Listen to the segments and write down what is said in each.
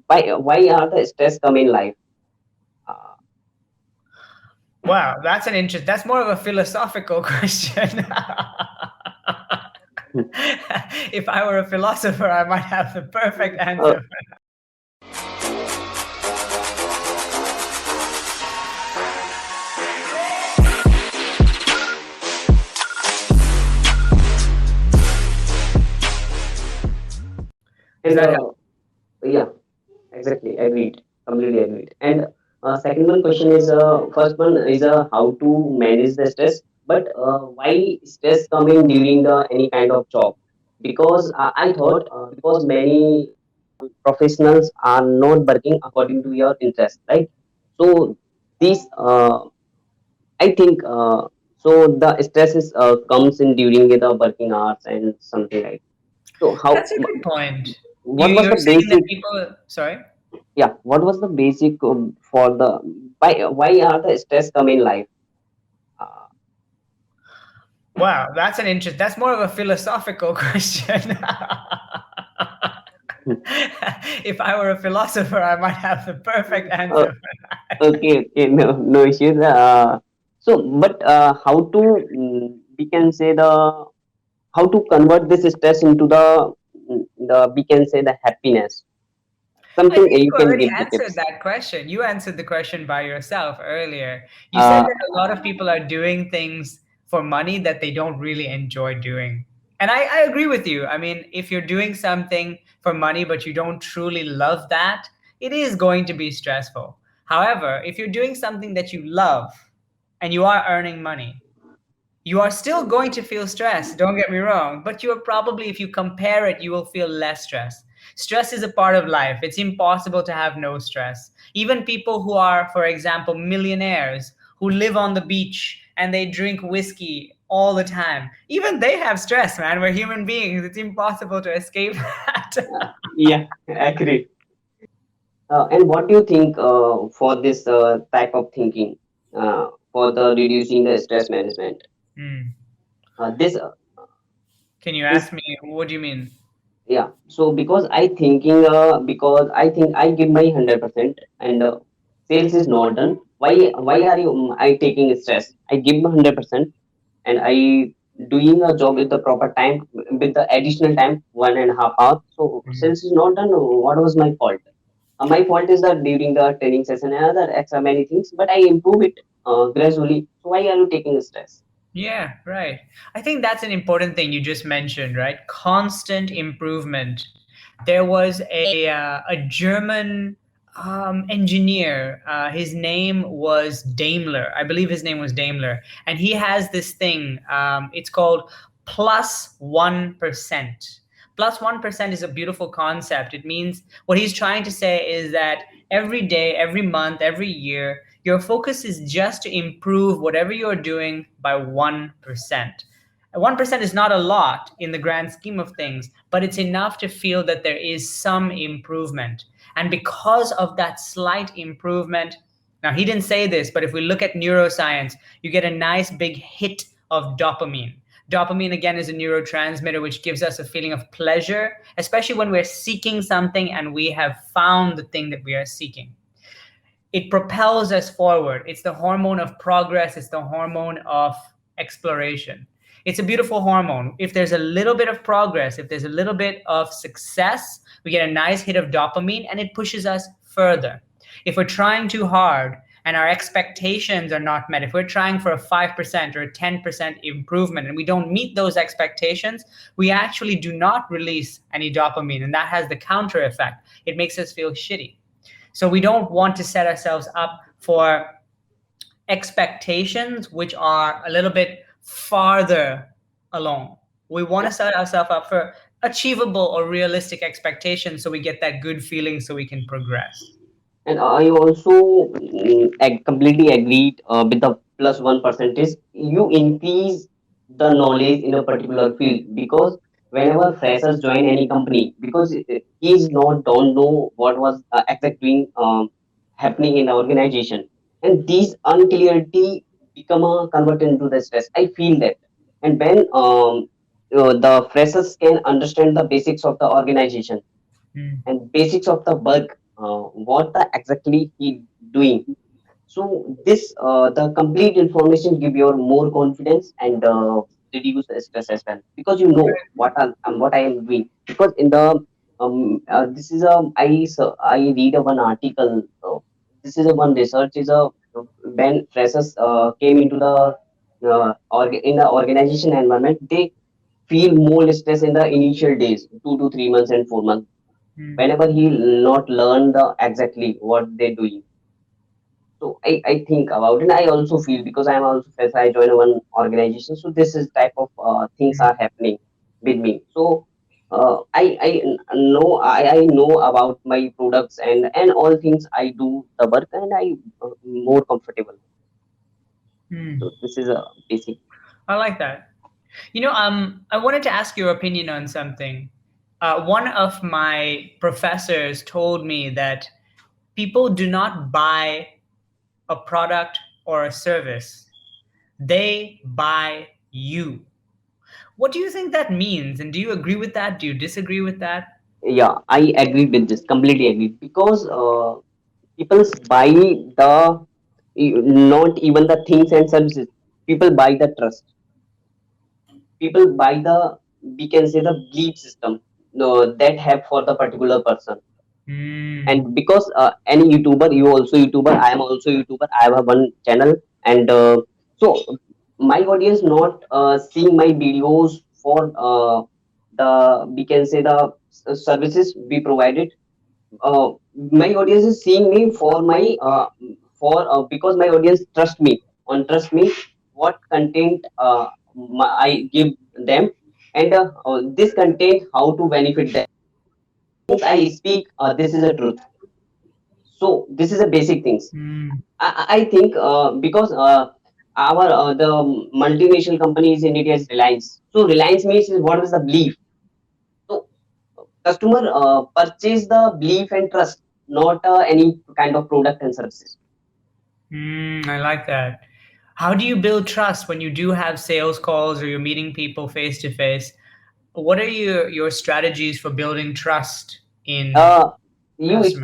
why are the stress come in life? Uh, Wow, that's an interest. That's more of a philosophical question. If I were a philosopher, I might have the perfect uh, answer. Does and that help? yeah, exactly, agreed, completely agreed. And second one question is, first one is how to manage the stress, but why stress coming during the any kind of job? Because I thought because many professionals are not working according to your interest, right? So this I think so the stress is comes in during the working hours and something like. So how That's a good point. what was You're the saying that basic? people, sorry? Yeah, what was the basic for the why are the stress come in life? Uh, Wow, that's an interest. That's more of a philosophical question. If I were a philosopher, I might have the perfect uh, answer. okay, okay, no issues. So, but how to we can say the how to convert this stress into the we can say the happiness. I Something think you you can already give the answered tips. that question. You answered the question by yourself earlier. You said Uh, that a lot of people are doing things for money that they don't really enjoy doing. And I agree with you. I mean, if you're doing something for money but you don't truly love that, it is going to be stressful. However, if you're doing something that you love and you are earning money, you are still going to feel stress, don't get me wrong, but you are probably, if you compare it, you will feel less stress. Stress is a part of life. It's impossible to have no stress. Even people who are, for example, millionaires who live on the beach and they drink whiskey all the time, even they have stress, man. We're human beings. It's impossible to escape that. yeah, agree. And what do you think for this type of thinking for the reducing the stress management? Hmm. This Can you this ask me, what do you mean? yeah. So because I think I give my 100% and sales is not done. Why are you I taking stress? I give my 100% and I doing a job with the proper time with the additional time 1.5 hours. So Hmm. sales is not done. What was my fault? My fault is that during the training session and other extra many things, but I improve it gradually. So why are you taking stress? Yeah, right. I think that's an important thing you just mentioned, right? Constant improvement. There was a German engineer. His name was Daimler. I believe his name was Daimler, and he has this thing. It's called +1%. +1% is a beautiful concept. It means what he's trying to say is that every day, every month, every year, your focus is just to improve whatever you're doing by 1%. 1% is not a lot in the grand scheme of things, but it's enough to feel that there is some improvement. And because of that slight improvement, now he didn't say this, but if we look at neuroscience, you get a nice big hit of dopamine. Dopamine, again, is a neurotransmitter which gives us a feeling of pleasure, especially when we're seeking something and we have found the thing that we are seeking. It propels us forward. It's the hormone of progress, it's the hormone of exploration. It's a beautiful hormone. If there's a little bit of progress, if there's a little bit of success, we get a nice hit of dopamine and it pushes us further. If we're trying too hard and our expectations are not met, if we're trying for a 5% or a 10% improvement and we don't meet those expectations, we actually do not release any dopamine. And that has the counter effect. It makes us feel shitty. So we don't want to set ourselves up for expectations which are a little bit farther along. We want to set ourselves up for achievable or realistic expectations so we get that good feeling so we can progress. And I also completely agreed with the +1%. You increase the knowledge in a particular field because whenever freshers join any company, because he is not don't know what was exactly happening in the organization, and these unclarity become a converted into the stress. I feel that, and when the freshers can understand the basics of the organization, Mm. and basics of the work, what the exactly he doing. So this the complete information give your more confidence and reduce the stress as well, because you know what I am doing. Because in the this is a I read a one article. This is a one research is a when freshers came into the in the organization environment, they feel more stress in the initial days, 2 to 3 months and 4 months. Mm. Whenever he not learn the exactly what they doing, so I think about it. And I also feel, because I am also as I join one organization, so this is type of things Mm. are happening with me. So I know about my products and all things. I do the work and I more comfortable. Mm. So this is a basic. I like that. I wanted to ask your opinion on something. One of my professors told me that people do not buy a product or a service, they buy you. What do you think that means? And do you agree with that? Do you disagree with that? Yeah, I agree with this. Completely agree, because people buy the not even the things and services. People buy the trust. People buy the, we can say, the belief system that have for the particular person. Hmm. And because any YouTuber, you also YouTuber, I am also YouTuber, I have a one channel. And so my audience not seeing my videos for the, we can say, the services we provided. My audience is seeing me for my because my audience trust me what content I give them. And this content how to benefit them. Things I speak, this is a truth. So this is a basic things. Hmm. I think because our the multinational companies in India is Reliance. So Reliance means is what is the belief. So customer purchase the belief and trust, not any kind of product and services. I like that. How do you build trust when you do have sales calls or you're meeting people face to face? What are your strategies for building trust in Uh, customers?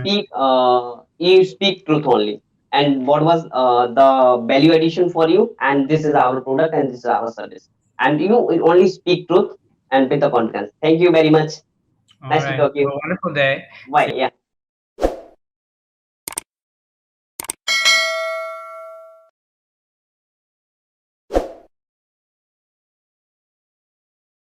you speak truth only. And what was the value addition for you? And this is our product and this is our service. And you only speak truth and with the confidence. Thank you very much. All Nice to right. talk to Have you. a wonderful day. Bye. Yeah.